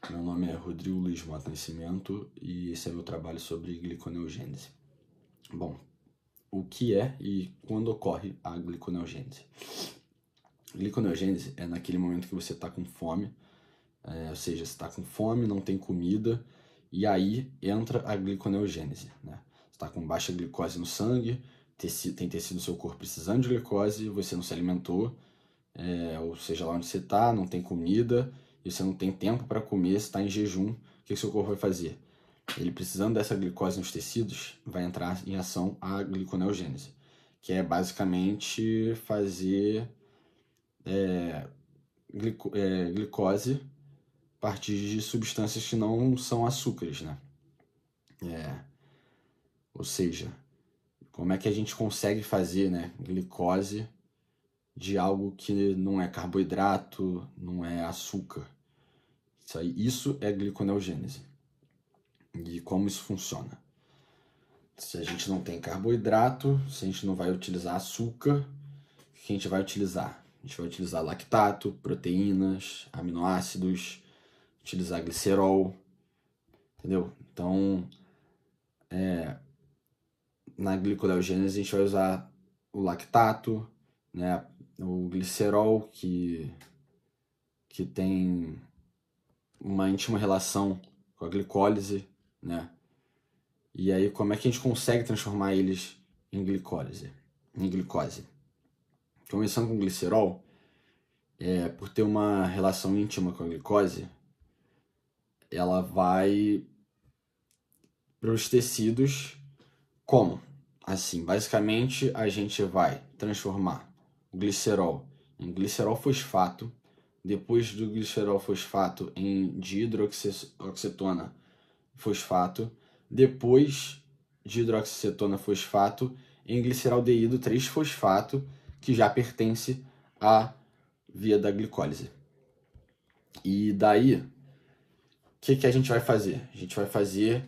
Meu nome é Rodrigo Luiz Mota Nascimento e esse é meu trabalho sobre gliconeogênese. Bom, o que é e quando ocorre a gliconeogênese? Gliconeogênese é naquele momento que você está com fome, ou seja, você está com fome, não tem comida, e aí entra a gliconeogênese, né? Você está com baixa glicose no sangue, tem tecido do seu corpo precisando de glicose, você não se alimentou, ou seja, lá onde você está, não tem comida, e você não tem tempo para comer, você está em jejum, o que o seu corpo vai fazer? Ele, precisando dessa glicose nos tecidos, vai entrar em ação a gliconeogênese, que é basicamente fazer glicose a partir de substâncias que não são açúcares, né? Ou seja, como é que a gente consegue fazer, né, glicose de algo que não é carboidrato, não é açúcar? Isso é gliconeogênese. E como isso funciona? Se a gente não tem carboidrato, se a gente não vai utilizar açúcar, o que a gente vai utilizar? A gente vai utilizar lactato, proteínas, aminoácidos, utilizar glicerol, entendeu? Então, na gliconeogênese a gente vai usar o lactato, né? O glicerol, que tem uma íntima relação com a glicólise, né? E aí, como é que a gente consegue transformar eles em glicose? Começando com o glicerol, por ter uma relação íntima com a glicose, ela vai para os tecidos como? Assim, basicamente a gente vai transformar o glicerol em glicerol fosfato, depois do glicerol fosfato em dihidroxicetona fosfato, depois dihidroxicetona fosfato em gliceraldeído 3-fosfato, que já pertence à via da glicólise. E daí, o que a gente vai fazer? A gente vai fazer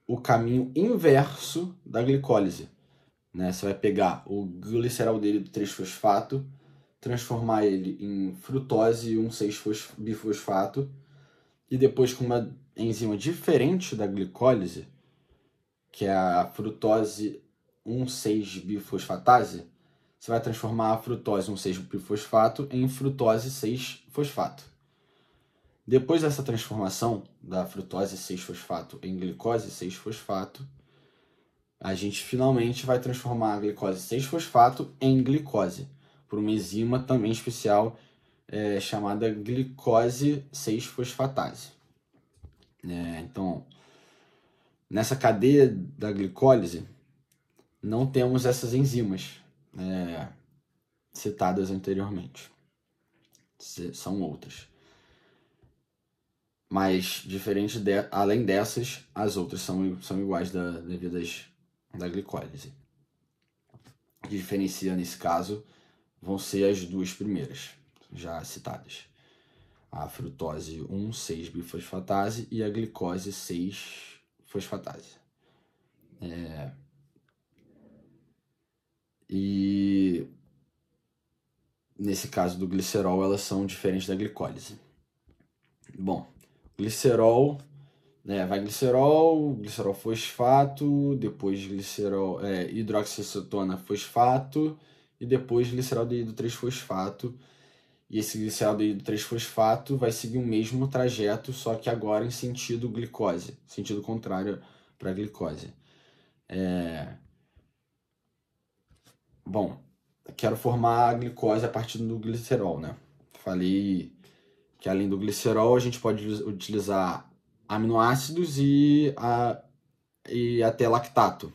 o caminho inverso da glicólise, né? Você vai pegar o gliceraldeído 3-fosfato, transformar ele em frutose 1,6-bifosfato, e depois, com uma enzima diferente da glicólise, que é a frutose 1,6-bifosfatase, você vai transformar a frutose 1,6-bifosfato em frutose 6-fosfato. Depois dessa transformação da frutose 6-fosfato em glicose 6-fosfato, a gente finalmente vai transformar a glicose 6-fosfato em glicose, por uma enzima também especial chamada glicose 6-fosfatase. Então, nessa cadeia da glicólise, não temos essas enzimas citadas anteriormente. São outras. Mas, além dessas, as outras são iguais devidas da glicólise. O que diferencia, nesse caso, vão ser as duas primeiras, já citadas. A frutose 1,6-bifosfatase e a glicose 6-fosfatase. E nesse caso do glicerol, elas são diferentes da glicólise. Bom, glicerol, vai glicerol fosfato, depois hidroxicetona fosfato e depois gliceraldeído 3-fosfato. E esse gliceraldeído 3-fosfato vai seguir o mesmo trajeto, só que agora em sentido glicose, sentido contrário para a glicose. Bom, quero formar a glicose a partir do glicerol, né? Falei que além do glicerol a gente pode utilizar aminoácidos e até lactato.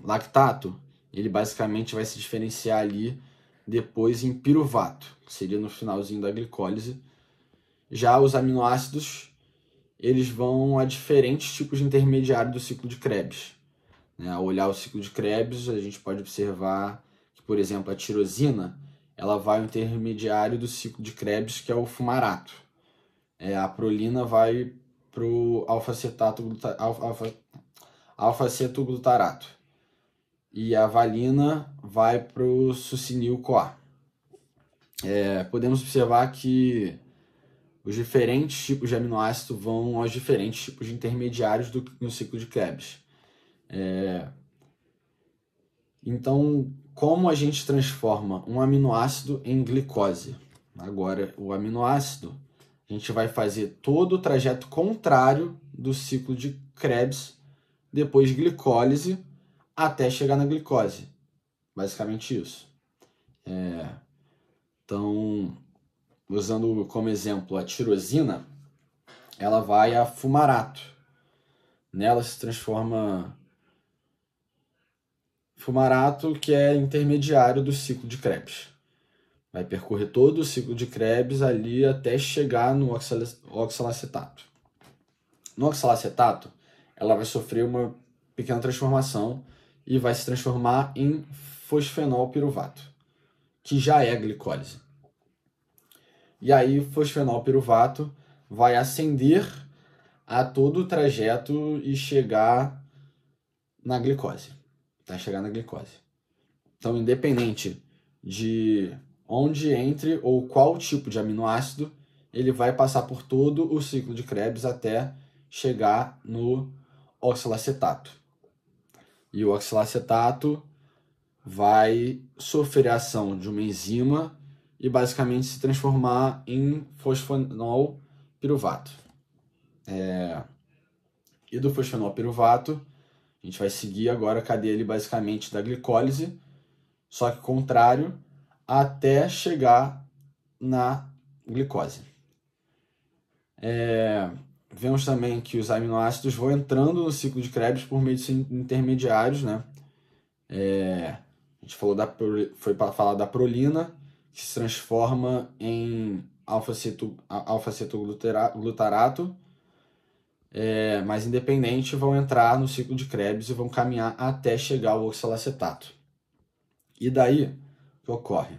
Lactato, ele basicamente vai se diferenciar ali depois em piruvato, que seria no finalzinho da glicólise. Já os aminoácidos, eles vão a diferentes tipos de intermediário do ciclo de Krebs. Ao olhar o ciclo de Krebs, a gente pode observar que, por exemplo, a tirosina, ela vai ao intermediário do ciclo de Krebs, que é o fumarato. A prolina vai para o alfa-cetoglutarato. E a valina vai para o succinil-CoA. Podemos observar que os diferentes tipos de aminoácido vão aos diferentes tipos de intermediários no ciclo de Krebs. Então, como a gente transforma um aminoácido em glicose? Agora, o aminoácido, a gente vai fazer todo o trajeto contrário do ciclo de Krebs, depois de glicólise, até chegar na glicose. Basicamente isso. Então, usando como exemplo a tirosina, ela vai a fumarato. Nela se transforma fumarato, que é intermediário do ciclo de Krebs. Vai percorrer todo o ciclo de Krebs ali até chegar no oxalacetato. No oxalacetato, ela vai sofrer uma pequena transformação e vai se transformar em fosfenolpiruvato, que já é a glicólise. E aí o fosfenolpiruvato vai ascender a todo o trajeto e chegar na glicose. Vai chegar na glicose. Então, independente de onde entre ou qual tipo de aminoácido, ele vai passar por todo o ciclo de Krebs até chegar no oxalacetato. E o oxalacetato vai sofrer a ação de uma enzima e basicamente se transformar em fosfenolpiruvato. E do fosfenolpiruvato, a gente vai seguir agora a cadeia ali, basicamente da glicólise, só que contrário, até chegar na glicose. Vemos também que os aminoácidos vão entrando no ciclo de Krebs por meio de intermediários, né? A gente foi para falar da prolina, que se transforma em alfa-cetoglutarato, mas independente vão entrar no ciclo de Krebs e vão caminhar até chegar ao oxalacetato. E daí, o que ocorre?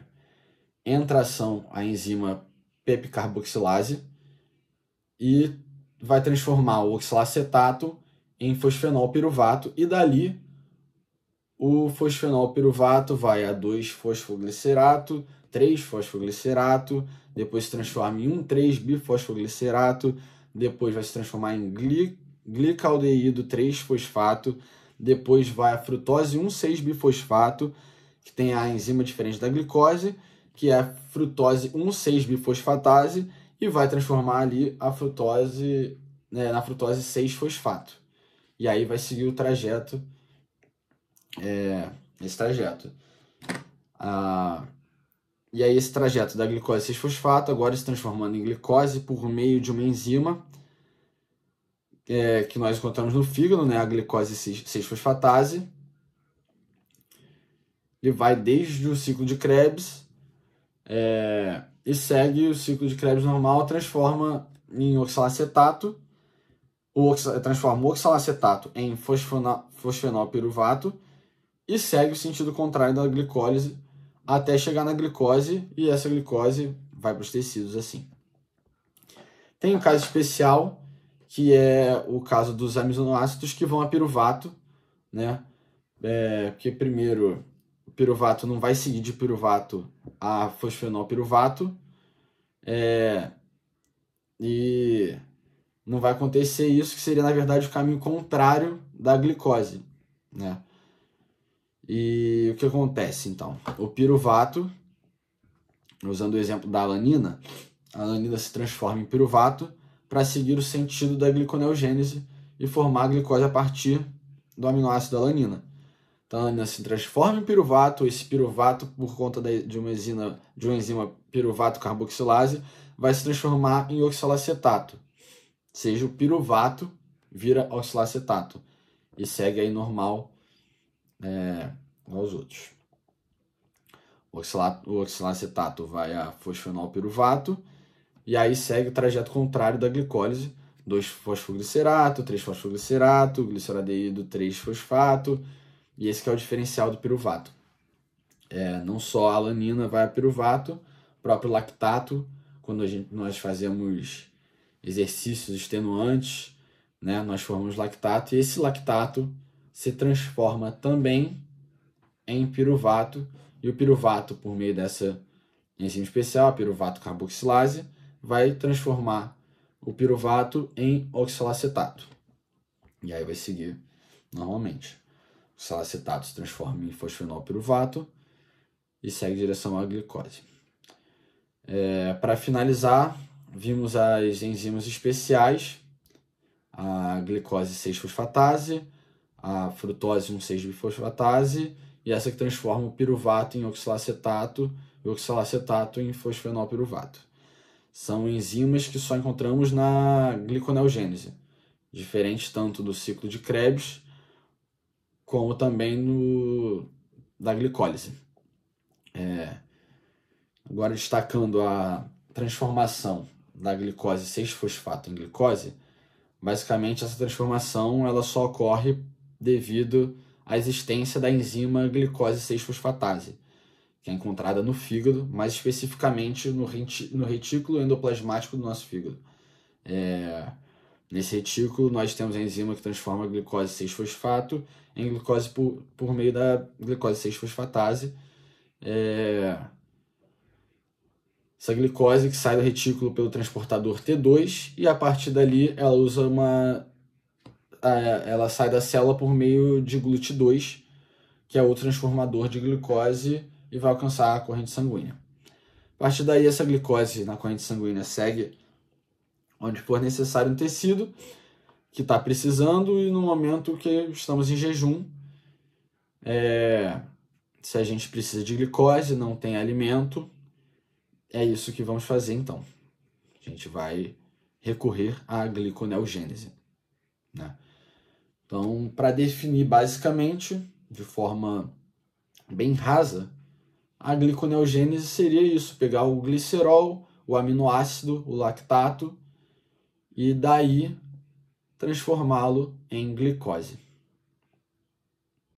Entra ação a enzima pepcarboxilase e vai transformar o oxalacetato em fosfenolpiruvato, e dali o fosfenolpiruvato vai a 2-fosfoglicerato, 3-fosfoglicerato, depois se transforma em 1,3-bifosfoglicerato, depois vai se transformar em glicaldeído 3-fosfato, depois vai a frutose 1,6-bifosfato, que tem a enzima diferente da glicose, que é a frutose 1,6-bifosfatase, e vai transformar ali a frutose, na frutose 6-fosfato. E aí vai seguir o trajeto, esse trajeto. E aí esse trajeto da glicose 6-fosfato agora se transformando em glicose por meio de uma enzima que nós encontramos no fígado, né, a glicose 6-fosfatase. E vai desde o ciclo de Krebs e segue o ciclo de Krebs normal, transforma em oxalacetato, transforma o oxalacetato em fosfenolpiruvato e segue o sentido contrário da glicólise até chegar na glicose, e essa glicose vai para os tecidos assim. Tem um caso especial, que é o caso dos aminoácidos que vão a piruvato, né? Porque primeiro o piruvato não vai seguir de piruvato a fosfenolpiruvato, e não vai acontecer isso, que seria na verdade o caminho contrário da glicose, né? E o que acontece então? O piruvato, usando o exemplo da alanina, a alanina se transforma em piruvato para seguir o sentido da gliconeogênese e formar a glicose a partir do aminoácido alanina. Então a alanina se transforma em piruvato, esse piruvato, por conta de uma enzima piruvato carboxilase, vai se transformar em oxalacetato. Seja o piruvato vira oxalacetato e segue aí normal aos outros. O oxalacetato vai a fosfenolpiruvato e aí segue o trajeto contrário da glicólise, 2-fosfoglicerato, 3-fosfoglicerato, gliceraldeído 3-fosfato, e esse que é o diferencial do piruvato. Não só a alanina vai a piruvato, o próprio lactato, quando nós fazemos exercícios extenuantes, né, nós formamos lactato, e esse lactato se transforma também em piruvato, e o piruvato, por meio dessa enzima especial, a piruvato carboxilase, vai transformar o piruvato em oxalacetato. E aí vai seguir normalmente. O oxalacetato se transforma em fosfenol piruvato e segue em direção à glicose. Para finalizar, vimos as enzimas especiais, a glicose 6-fosfatase, a frutose 1,6-bifosfatase e essa que transforma o piruvato em oxalacetato e o oxalacetato em fosfenol piruvato. São enzimas que só encontramos na gliconeogênese, diferente tanto do ciclo de Krebs como também da glicólise. Agora, destacando a transformação da glicose 6-fosfato em glicose, basicamente essa transformação ela só ocorre devido à existência da enzima glicose 6-fosfatase, que é encontrada no fígado, mais especificamente no retículo endoplasmático do nosso fígado. Nesse retículo nós temos a enzima que transforma a glicose 6-fosfato em glicose por meio da glicose 6-fosfatase. Essa glicose que sai do retículo pelo transportador T2 e a partir dali ela sai da célula por meio de GLUT2, que é o transformador de glicose, e vai alcançar a corrente sanguínea. A partir daí, essa glicose na corrente sanguínea segue onde for necessário um tecido que está precisando e no momento que estamos em jejum, se a gente precisa de glicose, não tem alimento, é isso que vamos fazer então. A gente vai recorrer à gliconeogênese, né? Então, para definir basicamente, de forma bem rasa, a gliconeogênese seria isso, pegar o glicerol, o aminoácido, o lactato, e daí transformá-lo em glicose.